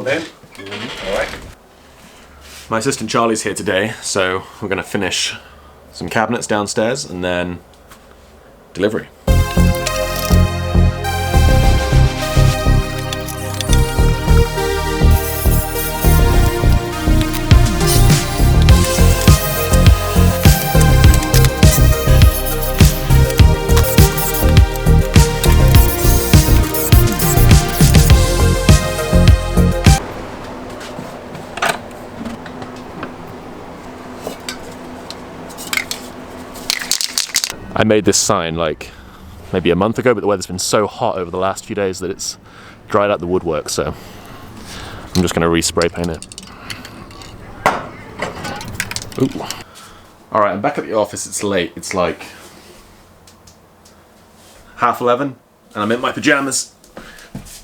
All in? Alright. My assistant Charlie's here today, so we're going to finish some cabinets downstairs and then delivery. I made this sign like maybe a month ago, but the weather's been so hot over the last few days that it's dried out the woodwork, so I'm just going to re-spray paint it. Ooh. Alright, I'm back at the office. It's late. It's like 11:30 and I'm in my pajamas,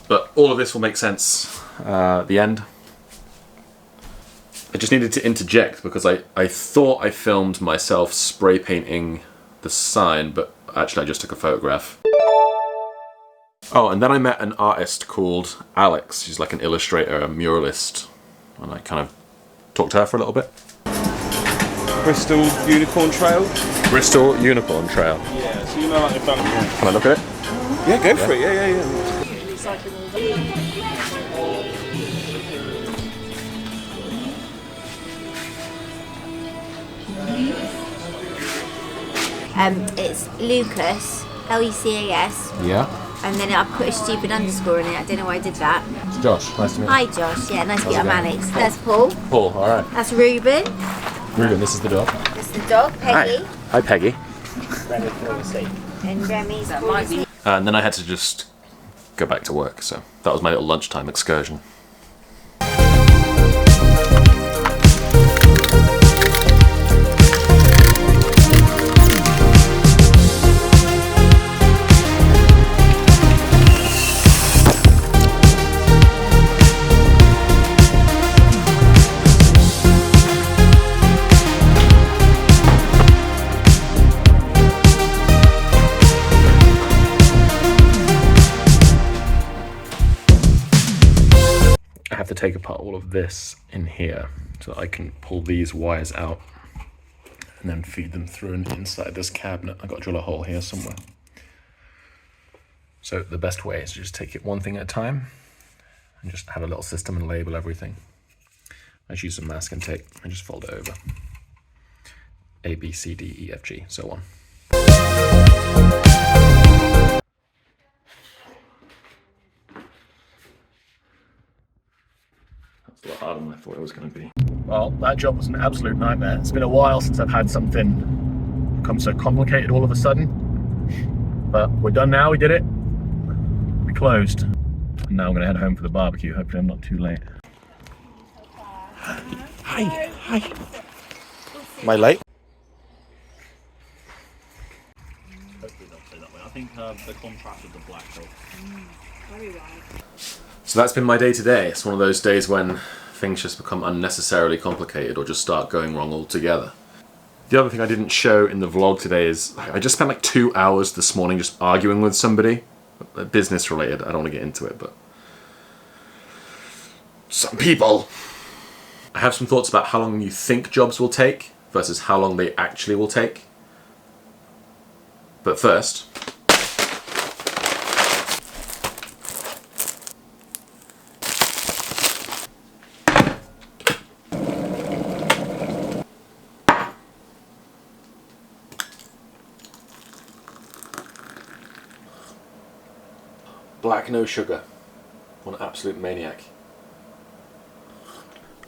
but all of this will make sense at the end. I just needed to interject because I thought I filmed myself spray painting the sign, but actually I just took a photograph. Oh, and then I met an artist called Alex. She's like an illustrator, a muralist, and I kind of talked to her for a little bit. Bristol Unicorn Trail? Bristol Unicorn Trail. Yeah, so you know like they've done... Can I look at it? Yeah, go for it, yeah. It's Lucas, L-U-C-A-S. Yeah. And then I put a stupid underscore in it. I don't know why I did that. It's Josh. Nice to meet you. Hi, Josh. Yeah, nice to meet you. I'm Alex. That's Paul. Paul, alright. That's Ruben. Ruben, this is the dog. That's the dog, Peggy. Hi, Peggy. And Remy's Paul. And then I had to just go back to work, so that was my little lunchtime excursion. To take apart all of this in here so that I can pull these wires out and then feed them through and inside this cabinet. I've got to drill a hole here somewhere. So the best way is to just take it one thing at a time and just have a little system and label everything. I just use some masking tape and just fold it over. A, B, C, D, E, F, G, so on. A lot harder than I thought it was going to be. Well, that job was an absolute nightmare. It's been a while since I've had something become so complicated all of a sudden. But we're done now, we did it. We closed. And now I'm going to head home for the barbecue. Hopefully I'm not too late. Hi. Am I late? Hopefully they'll say that way. I think the contrast of the black helps. Very right. So that's been my day today. It's one of those days when things just become unnecessarily complicated or just start going wrong altogether. The other thing I didn't show in the vlog today is I just spent like 2 hours this morning just arguing with somebody. Business related, I don't want to get into it, but some people. I have some thoughts about how long you think jobs will take versus how long they actually will take. But first, black no sugar. What an absolute maniac.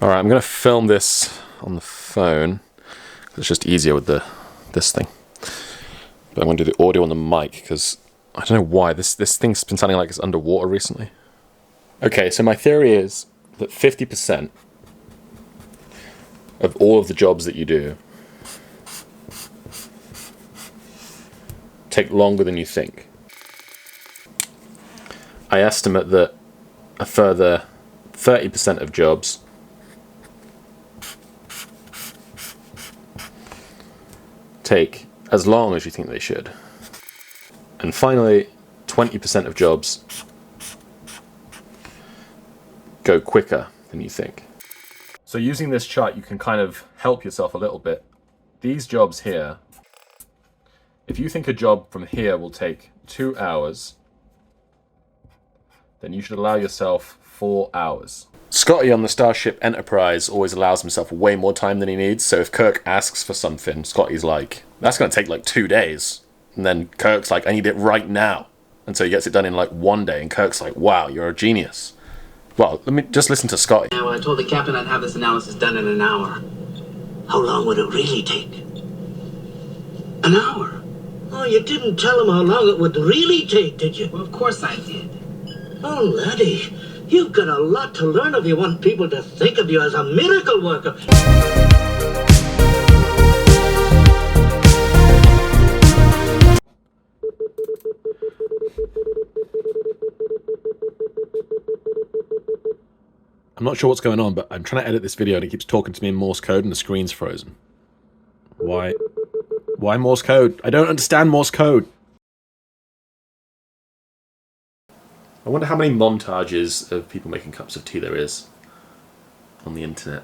Alright, I'm going to film this on the phone. It's just easier with this thing. But I'm going to do the audio on the mic because I don't know why. This thing's been sounding like it's underwater recently. Okay, so my theory is that 50% of all of the jobs that you do take longer than you think. I estimate that a further 30% of jobs take as long as you think they should. And finally, 20% of jobs go quicker than you think. So using this chart, you can kind of help yourself a little bit. These jobs here, if you think a job from here will take 2 hours, then you should allow yourself 4 hours. Scotty on the Starship Enterprise always allows himself way more time than he needs, so if Kirk asks for something, Scotty's like, that's going to take like 2 days. And then Kirk's like, I need it right now. And so he gets it done in like 1 day, and Kirk's like, wow, you're a genius. Well, let me just listen to Scotty. Now, I told the captain I'd have this analysis done in an hour. How long would it really take? An hour? Oh, you didn't tell him how long it would really take, did you? Well, of course I did. Oh, laddie, you've got a lot to learn if you want people to think of you as a miracle worker. I'm not sure what's going on, but I'm trying to edit this video and it keeps talking to me in Morse code and the screen's frozen. Why? Why Morse code? I don't understand Morse code. I wonder how many montages of people making cups of tea there is on the internet.